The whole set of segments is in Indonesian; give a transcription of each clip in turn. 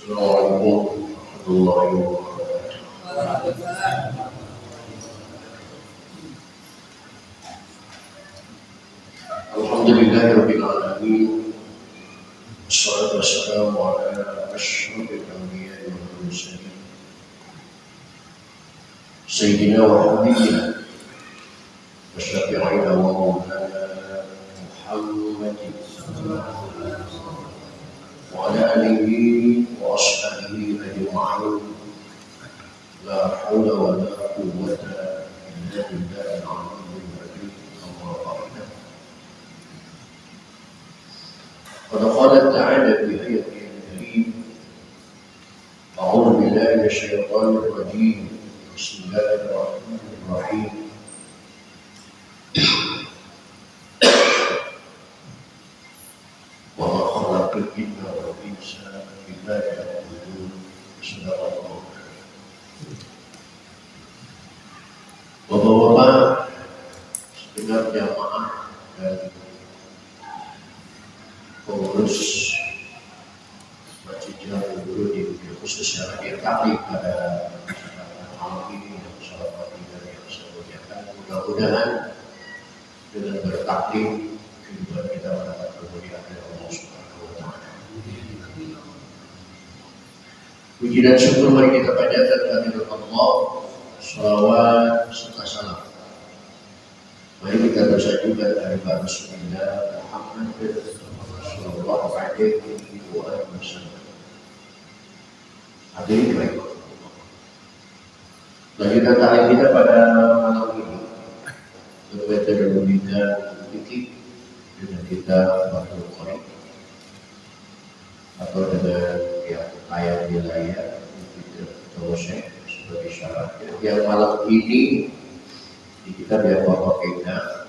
Assalamualaikum warahmatullahi wabarakatuh. Alhamdulillahirabbil alamin. Wassalatu wassalamu ala asyrofil anbiya'i wal mursalin. Sayyidina wa habibina wa syafi'ina wa maulana Muhammadin wa ala alihi wa ashabihi ajma'in. La haula wa la quwwata illa billahil aliyyil azim. Amma ba'du. Qad qala ta'ala fi ayatin karim. A'udzu billahi minasyaitonir rajim. Bismillahirrahmanirrahim. Wa ma khalaqtul jinna wal insa illa liya'budun. Subhanallah. Bapak-bapak, segenap jamaah dan pengurus Masjid Jalan Guru di khusus yang hadir taklim pada malam ini yang salat fadilah yang saya muliakan, mudah-mudahan dengan bertaklim kehidupan kita mendapat kemuliaan dari Allah Subhanahu wa Ta'ala. Puji dan syukur mari kita panjatkan kehadirat Allah, shalawat serta salam. Mari kita bersajud dari Rasulullah Muhammad sallallahu alaihi wasallam. Hadirin baik. Lanjutan taklim kita pada malam ini bermetodologi fikih dengan kita Fathul Qorib atau dengan ayat wilayah atau syekh sebagai syarat. Yang malam ini di kitab yang Bapak Eda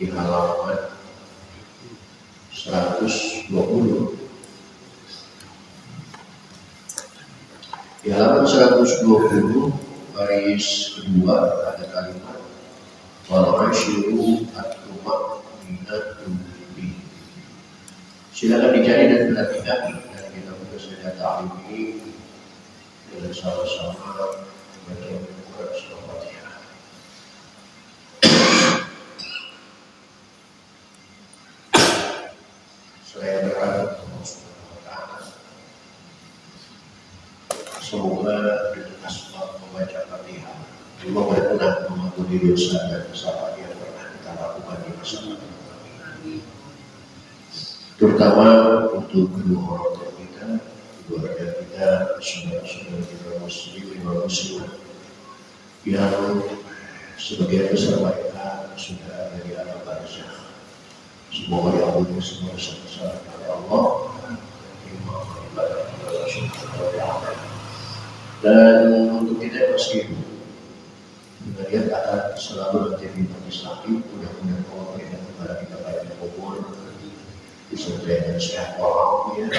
di halaman 120. Di halaman 120 baris kedua ada kalimat wal asyiru at-tuma'ninatu bi. Silakan dicari dan perhatikan dan kita buka saja taklim ini dengan sama-sama baca Al-Quran surah Al-Fatihah. Saya berharap Allah Subhanahu wa Ta'ala semoga dengan asbab membaca Fatihah Allah berkenan mengampuni dosa dan kesalahan yang pernah kita lakukan di masa lalu, terutama untuk kedua orang tua kita, keluarga kita, saudara-saudara kita muslim dan muslimat yang sebagian besar mereka sudah ada di alam barzakh. Semoga diampuni semua dosa-dosa oleh Allah dan untuk kita masih kita akan selalu menjadi majelis taklim. Mudah-mudahan Allah berikan kepada kita banyak umur disertai dengan sehat walafiat,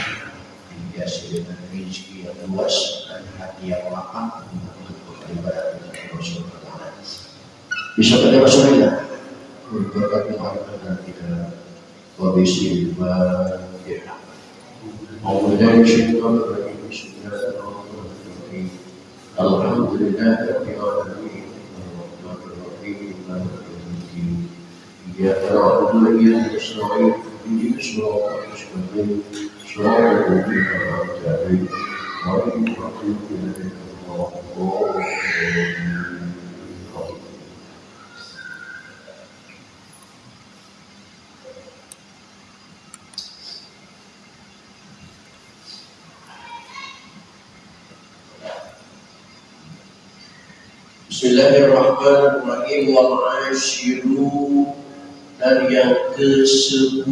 dihiasi dengan rezeki yang luas dan hati yang lapang untuk beribadah kepada Allah Subhanahu wa Ta'ala. Bisa pada Rasulullah berkat Muhammad dan kita wabisi Al-Fatihah. Alhamdulillah Rabbil alamin. إياك نعبد وإياك نستعين اهدنا الصراط المستقيم صراط الذين أنعمت عليهم غير المغضوب عليهم ولا الضالين. Bismillahirrahmanirrahim. Wal asyiru, dan yang ke-10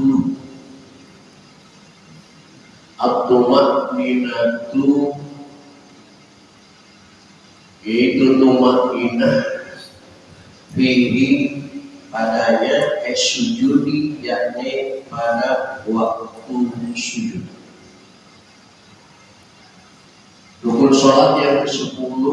at-tuma'ninatu, yaitu tuma'ninah fihi padanya sujudi, yakni pada waktu sujud. Rukun sholat yang ke-10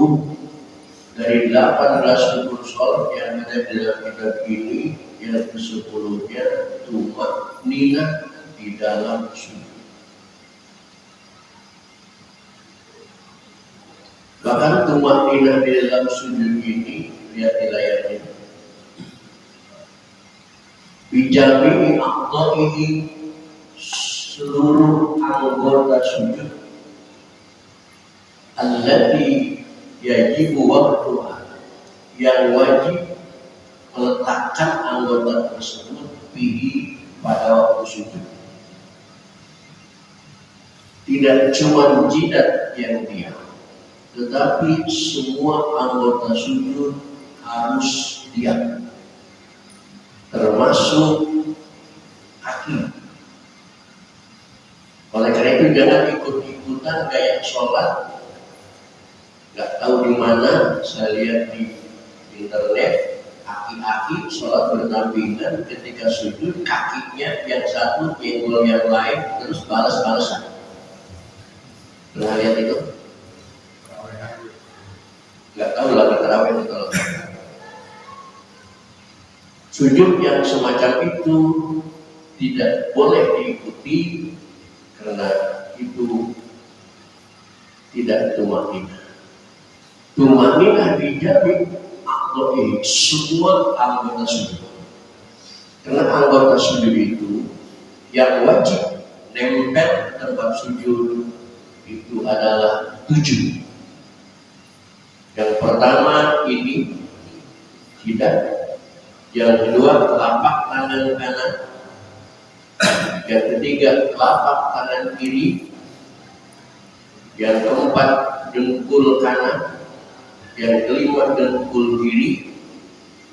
dari 18 rukun sholat yang ada di dalam kitab ini, yang ke-10-nya tuma'ninah di dalam sujud. Bahkan tumaninah di dalam sujud ini, lihat di layarnya. Bijami Allah ini seluruh anggota sujud allati yajibu waqtuha, yang wajib meletakkan anggota tersebut bihi pada waktu sujud. Tidak cuma jidat yang diam, tetapi semua anggota sujud harus diam, termasuk kaki. Oleh karena itu jangan ikut-ikutan gaya sholat. Gak tahu di mana, saya lihat di internet, aki-aki sholat berdampingan, ketika sujud kakinya yang satu nyenggol yang lain, terus balas-balasan. Pernah lihat itu? Gak tahu lagi terawih itu kalau sujud yang semacam itu tidak boleh diikuti, karena itu tidak tumaninah. Tumaninah dijamin akhlaki semua anggota sujud. Karena anggota sujud itu yang wajib nempel tempat sujud itu adalah 7. Yang pertama ini jidat, yang kedua telapak tangan kanan, yang ketiga telapak tangan kiri, yang keempat dengkul kanan, yang kelima dengkul kiri,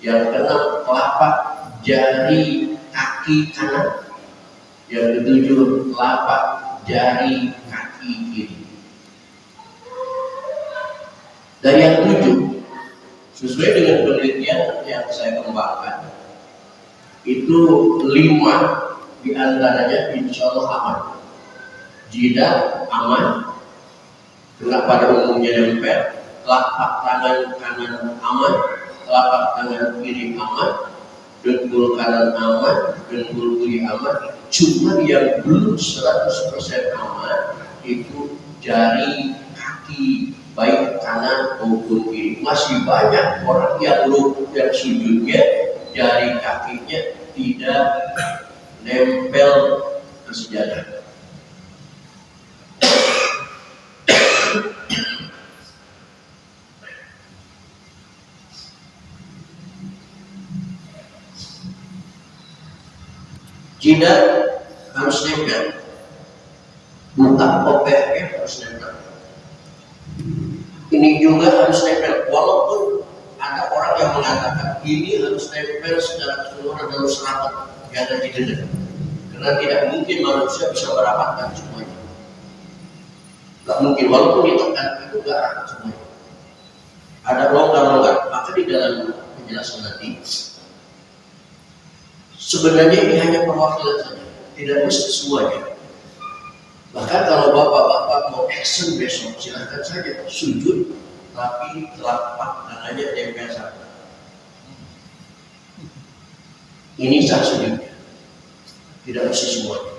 yang keenam telapak jari kaki kanan, yang ketujuh telapak jari kaki kiri. Dan yang 7, sesuai dengan penelitian yang saya kembangkan, itu 5 diantaranya insya Allah aman. Jidat aman, karena pada umumnya nempel. Telapak tangan kanan aman, telapak tangan kiri aman, dengkul kanan aman, dengkul kiri aman. Cuma yang belum 100% aman itu jari kaki, baik kanan maupun kiri. Masih banyak orang yang sujudnya jari kakinya tidak nempel ke sejadah. Jidat harus nempel, bukan kopeknya harus nempel. Ini juga harus nempel, walaupun ada orang yang mengatakan ini harus nempel secara keseluruhan dalam serapat yang ada di dada, karena tidak mungkin manusia bisa merapatkan semuanya. Tidak mungkin, walaupun ditekan itu gak rapat semuanya. Ada longgar-longgar, maka di dalam penjelasan nanti sebenarnya ini hanya perwakilan saja, tidak mesti semuanya. Bahkan kalau bapak-bapak mau action besok, silahkan saja sujud, tapi telapak tangannya nempel satu. Ini sah sujudnya, tidak mesti semuanya.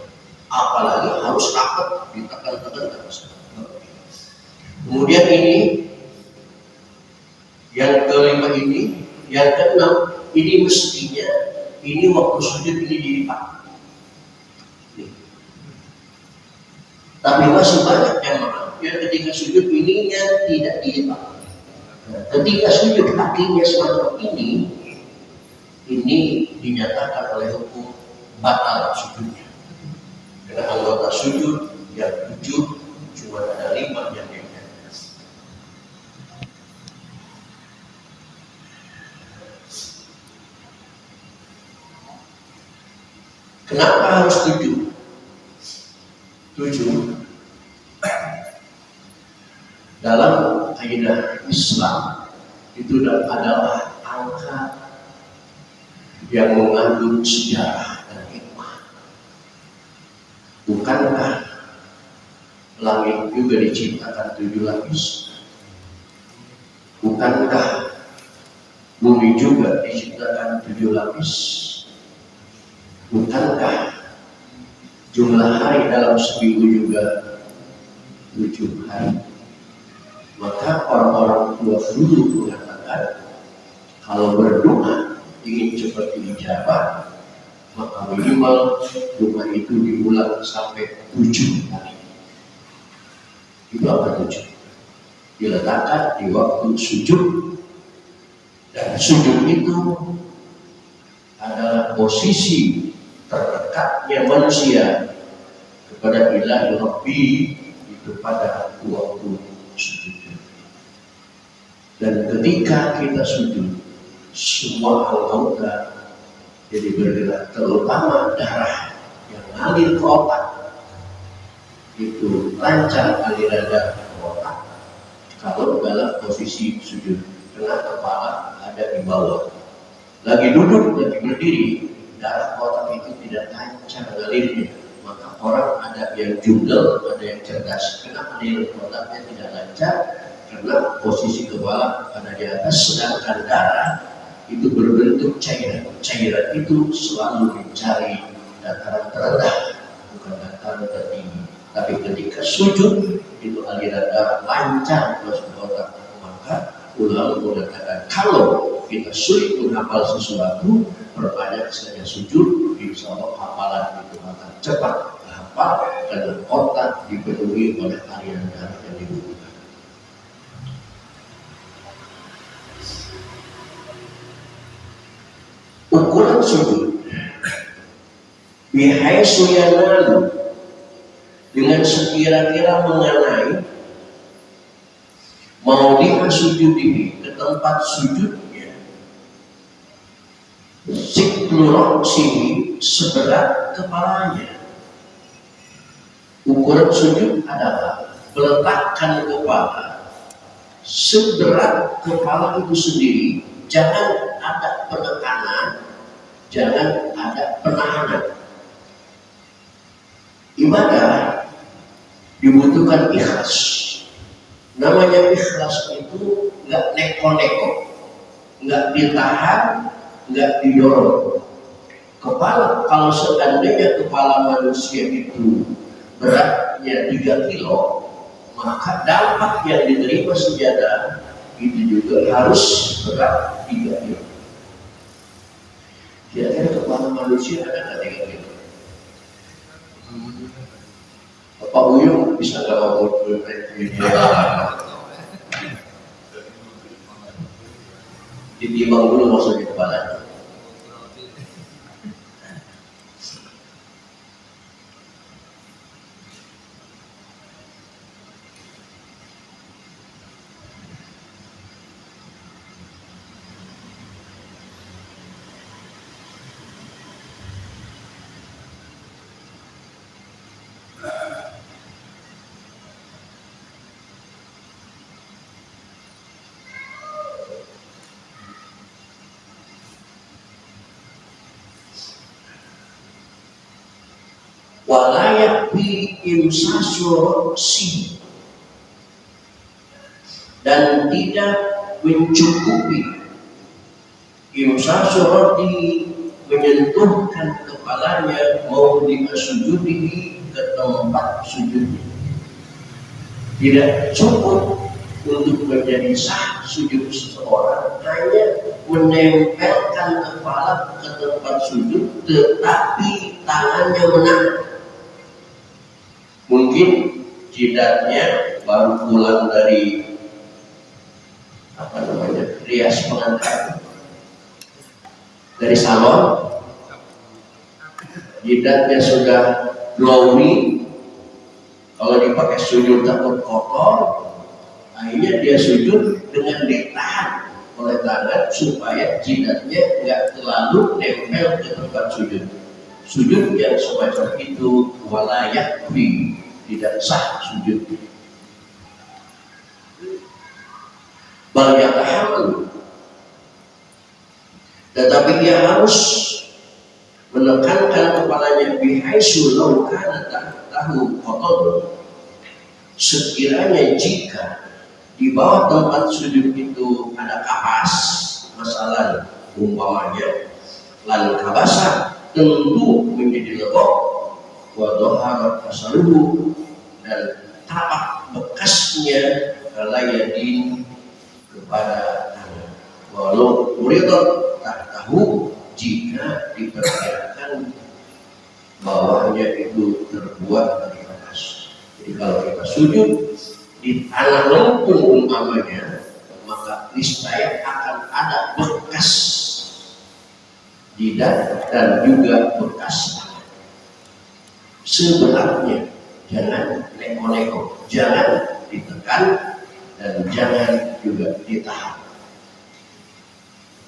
Apalagi harus rapat, ditekan-tekan terus. Kemudian ini, yang kelima ini, yang keenam, ini mestinya, ini waktu sujud ini dilipat. Tapi masih banyak yang ketika sujud ininya tidak dilipat. Ketika sujud kakinya semacam ini dinyatakan oleh hukum batal sujudnya. Karena anggota sujud yang 7 cuma ada 5 yang nempel. Kenapa harus 7? 7 dalam kaidah Islam itu adalah angka yang mengandung sejarah dan hikmah. Bukankah langit juga diciptakan 7 lapis? Bukankah bumi juga diciptakan 7 lapis? Bukankah jumlah hari dalam seminggu juga 7 hari? Maka orang-orang tua dulu mengatakan kalau berdoa ingin cepat dijawab, maka minimal doa itu diulang sampai 7 kali. Itu apa 7? Diletakkan di waktu sujud, dan sujud itu adalah posisi terdekatnya manusia kepada Ilahi Rabbi itu pada waktu sujud. Dan ketika kita sujud, semua anggota jadi bergerak, terutama darah yang ngalir ke otak itu lancar aliran darah ke otak kalau dalam posisi sujud, karena kepala ada di bawah. Lagi duduk, lagi berdiri, darah otak itu tidak lancar ngalirnya. Maka orang ada yang jungel, ada yang cerdas. Kenapa aliran otaknya tidak lancar? Karena posisi kepala ada di atas, sedangkan darah itu berbentuk cairan. Cairan itu selalu mencari dataran terendah, bukan dataran tertinggi. Tapi ketika sujud itu aliran darah lancar masuk ke otak. Maka ulama mengatakan kalau kita sulit menghafal sesuatu, perbanyak saja sujud, insya Allah hafalan itu akan cepat hafal dan otak dipenuhi oleh aliran darah yang dibutuhkan. Ukuran sujud bihaitsu yanalu, dengan sekira-kira mengenai maudhi'a sujudihi, ke tempat sujudnya, siklu ra'sihi, seberat kepalanya. Ukuran sujud adalah meletakkan kepala seberat kepala itu sendiri. Jangan ada penekanan, jangan ada penahanan. Ibadah dibutuhkan ikhlas. Namanya ikhlas itu nggak neko-neko, nggak ditahan, nggak didorong. Kepala, kalau seandainya kepala manusia itu beratnya 3 kilo, maka dampak yang diterima sejadah itu juga harus berat 3 kilo. Kira-kira kepala manusia ada nggak 3 kilo? Bapak Uyung bisa nggak mau ditimbang dulu maksudnya kepalanya. Walayak bi imsasyursi, dan tidak mencukupi imsasyurati, menyentuhkan kepalanya mau disujudihi, ke tempat sujudnya. Tidak cukup untuk menjadi sah sujud seseorang hanya menempelkan kepala ke tempat sujud, tetapi tangannya menahan. Mungkin jidatnya baru pulang dari rias pengantin, dari salon, jidatnya sudah glowy. Kalau dipakai sujud takut kotor, akhirnya dia sujud dengan ditahan oleh tangan supaya jidatnya nggak terlalu nempel ke tempat sujud. Sujud yang semacam itu walayak bi, tidak sah sujud. Bal yatahammalu, tetapi dia harus menekankan kepalanya bihaitsu law kana tahtahu qatad, sekiranya jika di bawah tempat sujud itu ada kapas, masalah umpamanya lan kabasa, tentu menjadi lebok, wa dhahara asaluhu, dan tapak bekasnya kalayadin kepada anak. Walau muridot tak tahu jika diperkirakan bawahnya itu terbuat dari emas. Jadi kalau kita sujud di tanah lempung umpamanya, maka niscaya akan ada bekas jidat dan juga bekas tangan. Sebenarnya jangan neko-neko, jangan ditekan dan jangan juga ditahan.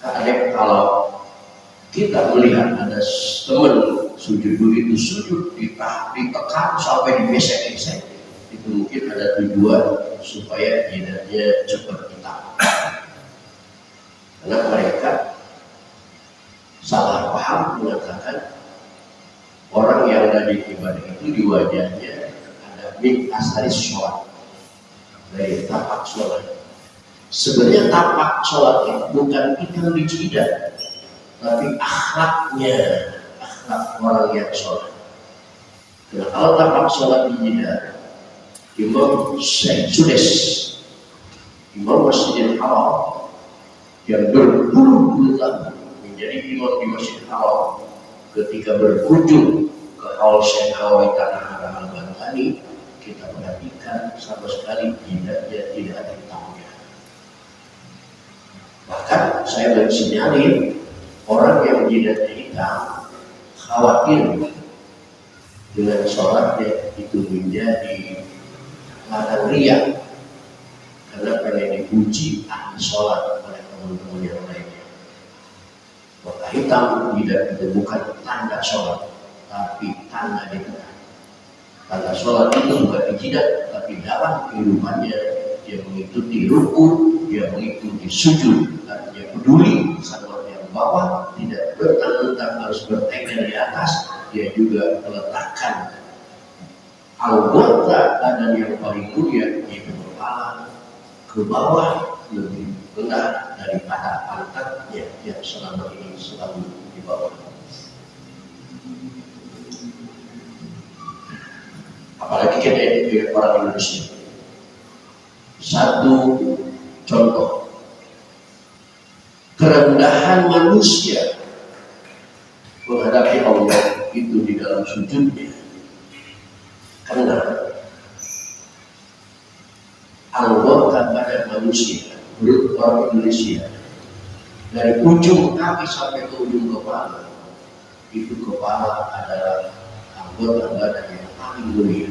Karena kalau kita melihat ada teman sujud begitu sujud ditekan sampai digesek-gesek, itu mungkin ada tujuan supaya jidatnya cepat hitam. Karena mereka salah paham mengatakan orang yang ada di ibadah itu di wajahnya ada min asari sholat, dari tapak sholat. Sebenarnya tapak sholat itu bukan hitam di jidat, tapi akhlaknya, akhlak orang yang sholat. Nah, kalau tapak sholat di jidat, Imam Syekh Sudes, Imam Masjidil Haram yang berpuluh-puluh tahun menjadi imam di Masjidil Haram, ketika berkunjung ke Haul Syekh Nawawi Tanah Haram Al-Bantani, kita perhatikan sama sekali jidatnya tidak ada hitamnya. Bahkan saya bersinyalir orang yang jidatnya hitam khawatir dengan sholatnya itu menjadi ladang riya, karena pengen dipuji ahli sholat oleh teman-teman yang lainnya. Maka hitam jidat itu bukan tanda sholat, tapi tanda ditekan. Tanda sholat itu bukan di jidat, tapi dalam kehidupannya dia mengikuti ruku, dia mengikuti sujud, dan dia peduli sama yang bawah, tidak bertang-tang harus bertengger di atas. Dia juga meletakkan anggota badan yang paling mulia, yaitu kepala, ke bawah lebih rendah daripada pantatnya yang selama ini selalu di bawah. Apalagi kita ini orang Indonesia. Satu contoh kerendahan manusia menghadapi Allah itu di dalam sujudnya. Karena anggota badan manusia menurut orang Indonesia dari ujung kaki sampai ke ujung kepala, itu kepala adalah anggota badan yang paling mulia.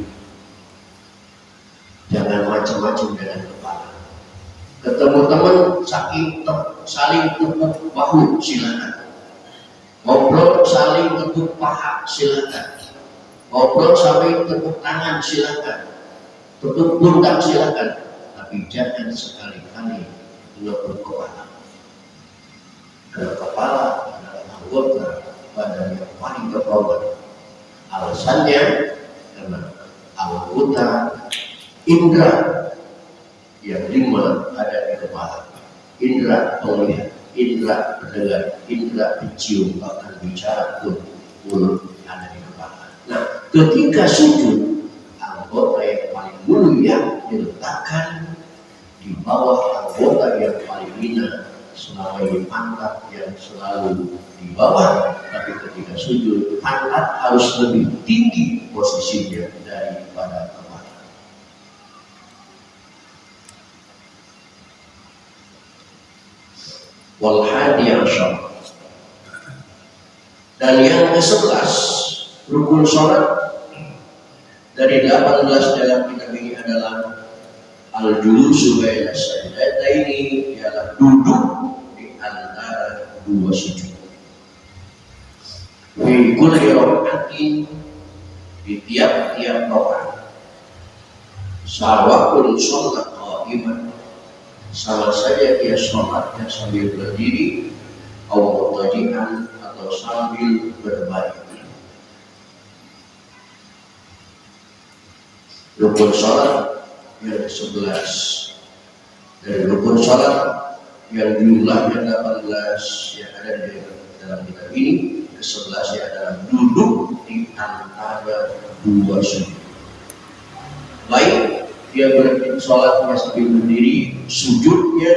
Jangan macam-macam dengan kepala. Ketemu teman saling tepuk bahu silakan. Ngobrol saling tepuk paha silakan. Ngobrol sampai tepuk tangan silakan, tepuk pundak silakan, tapi jangan sekali-kali menepuk kepala. Karena kepala adalah anggota badan yang paling terhormat. Alasannya karena anggota indera yang 5 ada di kepala: indera penglihatan, indera pendengar, indera pencium, bahkan bicara pun mulut ada di kepala. Nah, ketika sujud, anggota yang paling mulia diletakkan di bawah anggota yang paling hina. Selama ini pantat yang selalu di bawah, tapi ketika sujud pantat harus lebih tinggi posisinya daripada kepala. Wal hadi asyar, dan yang ke-11 rukun sholat dari 18 dalam kitab ini adalah al-julusu baina sajdataini, ialah duduk di antara dua sujud. Fi kulli raka'atin, di tiap-tiap rakaat. Sawa'un sholat qa'iman, sama saja dia sholatnya sambil berdiri, atau mutaji'an, atau sambil berbaring. Rukun sholat yang ke-11 dari rukun sholat yang jumlahnya 18 yang ada di dalam kitab ini, ke-11 adalah duduk di antara dua sujud. Baik di dia sholatnya sambil berdiri, sujudnya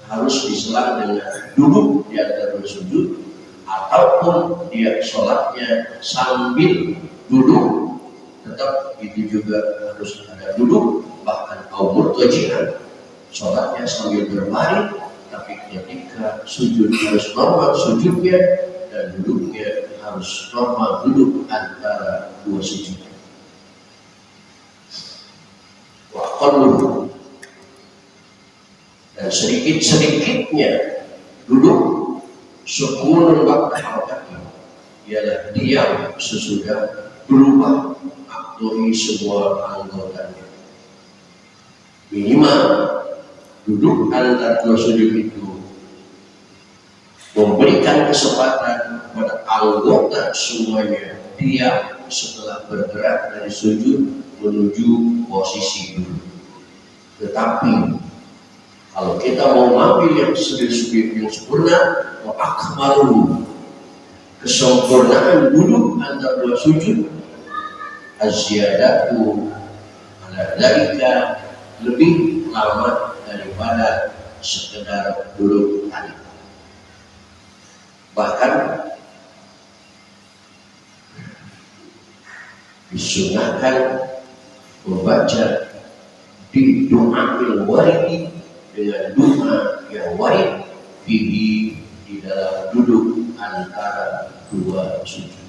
harus diselang dengan duduk di antara dua sujud, ataupun dia sholatnya sambil duduk, tetap itu juga harus ada duduk. Bahkan kaum murtaji'ah sholatnya sambil berbaring, tapi ketika sujud harus normal sujudnya, dan duduknya harus normal duduk antara dua sujud. Waqalluhu, dan sedikit-sedikitnya duduk sukunun ba'da harakati, ialah diam sesudah berubah aktori semua anggotanya. Minimal duduk antara dua sujud itu memberikan kesempatan kepada anggota semuanya diam setelah bergerak dari sujud menuju posisi duduk. Tetapi kalau kita mau mengambil yang sujud yang sempurna, wa akmalu, kesempurnaan duduk antara dua sujud, az-ziyadatu ala dzalika, lebih lama daripada sekedar duduk tadi. Bahkan disunahkan membaca di doa al-waridi dengan doa yang warid fihi, di dalam duduk antara dua sujud.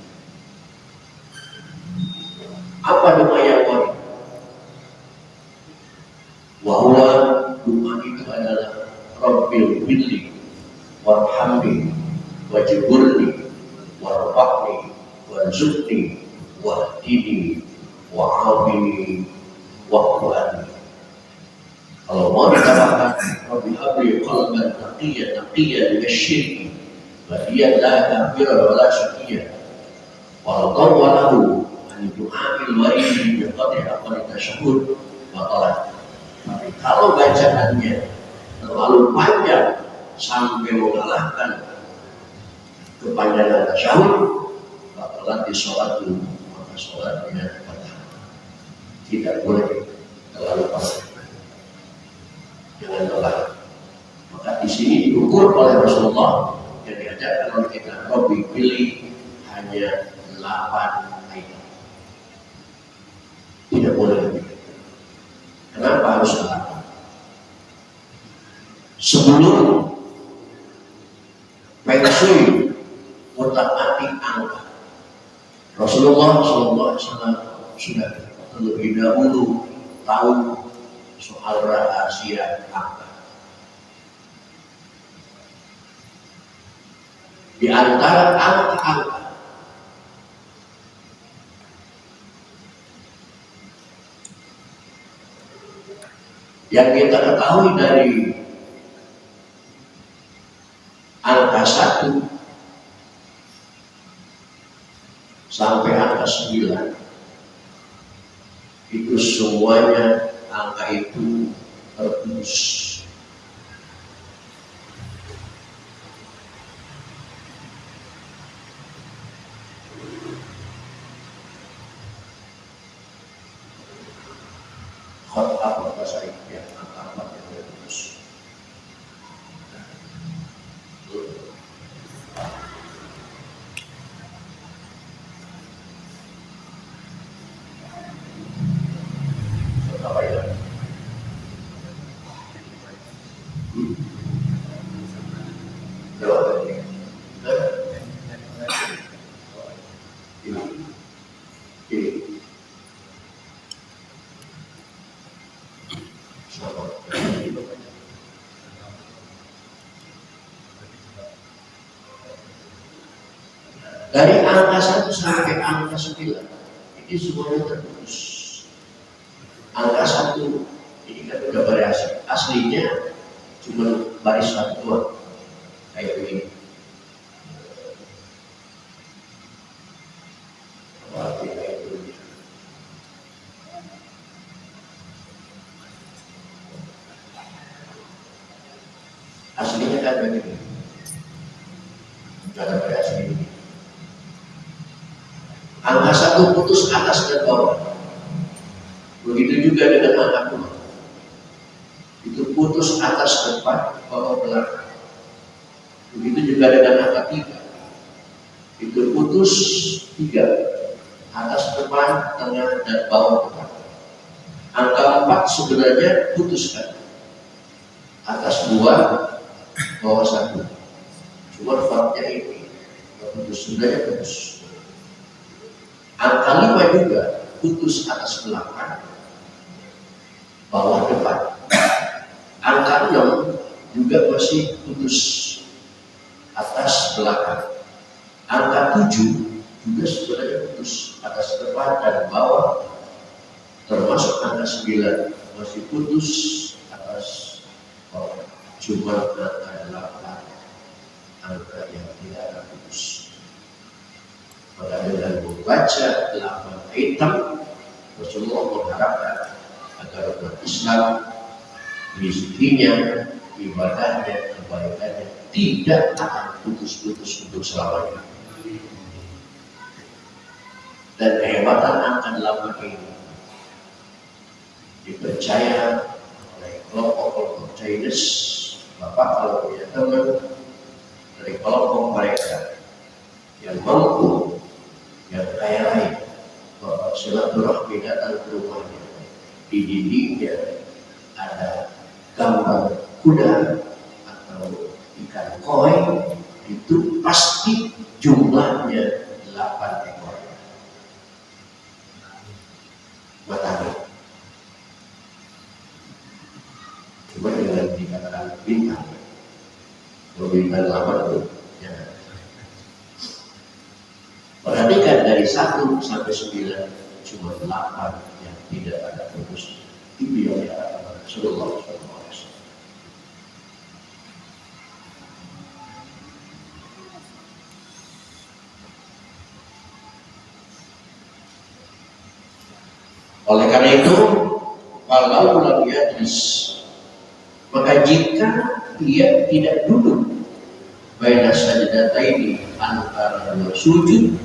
Apa doa yang warid? Bahwa doa itu adalah Rabbil Billi warhamni wajburni warfa'ni warzuqni wahdini wa'afini wa'fu'ani. Kalau mau dikatakan Rabbi habli qalban taqiyyan minasyirki badiyan la kafira wa la syakiyya wa tawwalahu an du'a'il waridi bi qadri aqli tasyahhud wa qalat. Tapi kalau bacaannya terlalu panjang sampai mengalahkan kepanjangan tasyahud, maka di sholat itu, maka sholatnya tidak boleh terlalu panjang. Jangan lelah. Maka di sini diukur oleh Rasulullah yang diajarkan oleh kita, Rabbi pilih hanya 8 ayat. Tidak boleh lebih. Kenapa harus 8? Sebelum pensiun otak-atik angka, Rasulullah SAW sudah terlebih dahulu tahu soal rahasia angka. Di antara angka-angka yang kita ketahui dari angka 1 sampai angka 9, itu semuanya angka itu terputus. Apa bahasa Inggris, angka 4 yang terputus. Apa ya? Dari angka 1 sampai angka 9 ini semuanya terputus. Angka 1 ini kan udah variasi, aslinya cuma baris 1 doang kayak begini. Aslinya kan begini, nggak ada variasi ini. Angka 1 putus atas dan bawah, Begitu juga dengan anak buah. Itu putus atas depan, bawah belakang. Begitu juga dengan angka 3. Itu putus 3, atas depan, tengah, dan bawah depan. Angka 4 sebenarnya putuskan, atas 2, bawah 1. Cuma fakta ini putus, sebenarnya putus. Angka 5 juga putus atas belakang, bawah depan. Angka 6 juga masih putus atas belakang. Angka 7 juga sebenarnya putus atas depan dan bawah, termasuk angka 9 masih putus atas bawah. Cuma angka 8, angka yang tidak ada putus. Maka dengan membaca 8 item, Rasulullah mengharapkan agar umat Islam rezekinya, ibadahnya, kebaikannya tidak akan putus-putus untuk selamanya. Dan kehebatan angka 8 ini dipercaya oleh kelompok-kelompok Chinese. Bapak kalau punya teman dari kelompok mereka yang mampu, yang kaya raya, Bapak silaturahmi datang ke rumahnya, di dindingnya ada gambar kuda atau ikan koi, itu pasti jumlahnya 8 ekor matahari. Cuma dengan dikatakan bintang, kalau bintang 8 itu ya. Perhatikan dari 1 sampai 9 cuma 8 yang tidak ada putus. Itu yang dikatakan Rasulullah SAW. Oleh karena itu, kalau lam yajlis, maka jika dia tidak duduk baina sajdataini, antara dua sujud,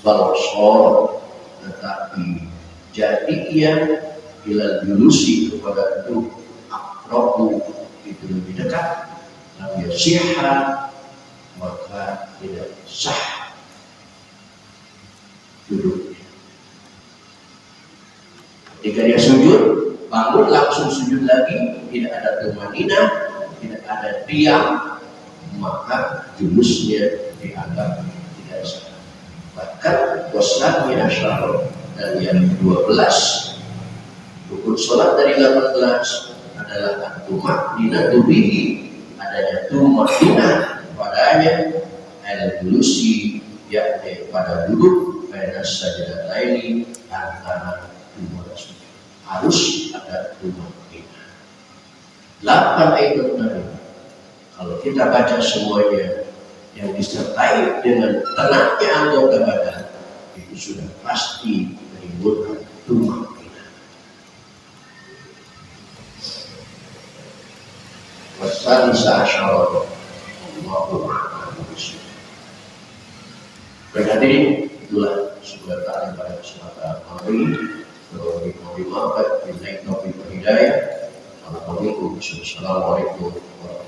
walau sholat, tetapi jadi ia bila julusi kepada duduk akrobu, itu lebih dekat, lam yasihha, maka tidak sah duduknya. Jika dia sujud, bangun langsung sujud lagi, tidak ada tumanina, tidak ada diam, maka julusnya dianggap tidak sah. Bahkan wasatnya asyara, dan yang 12 rukun sholat dari 18 adalah tumanina tubihi, adanya tumanina padanya, al-julusi, yakni pada duduk, pada sajdataini, antara dua sujud. Harus ada tumanina. 8 itu tadi, kalau kita baca semuanya yang disertai dengan tenangnya anggota badan, itu sudah pasti menimbulkan tumanina. Wasalisa asyara Allahu a'lam bishawab. Berhadirin, itulah sebuah ta'lim pada kesempatan hari ini. Dimaafkan, bila taufiq wal hidayah. Assalamualaikum warahmatullahi wabarakatuh.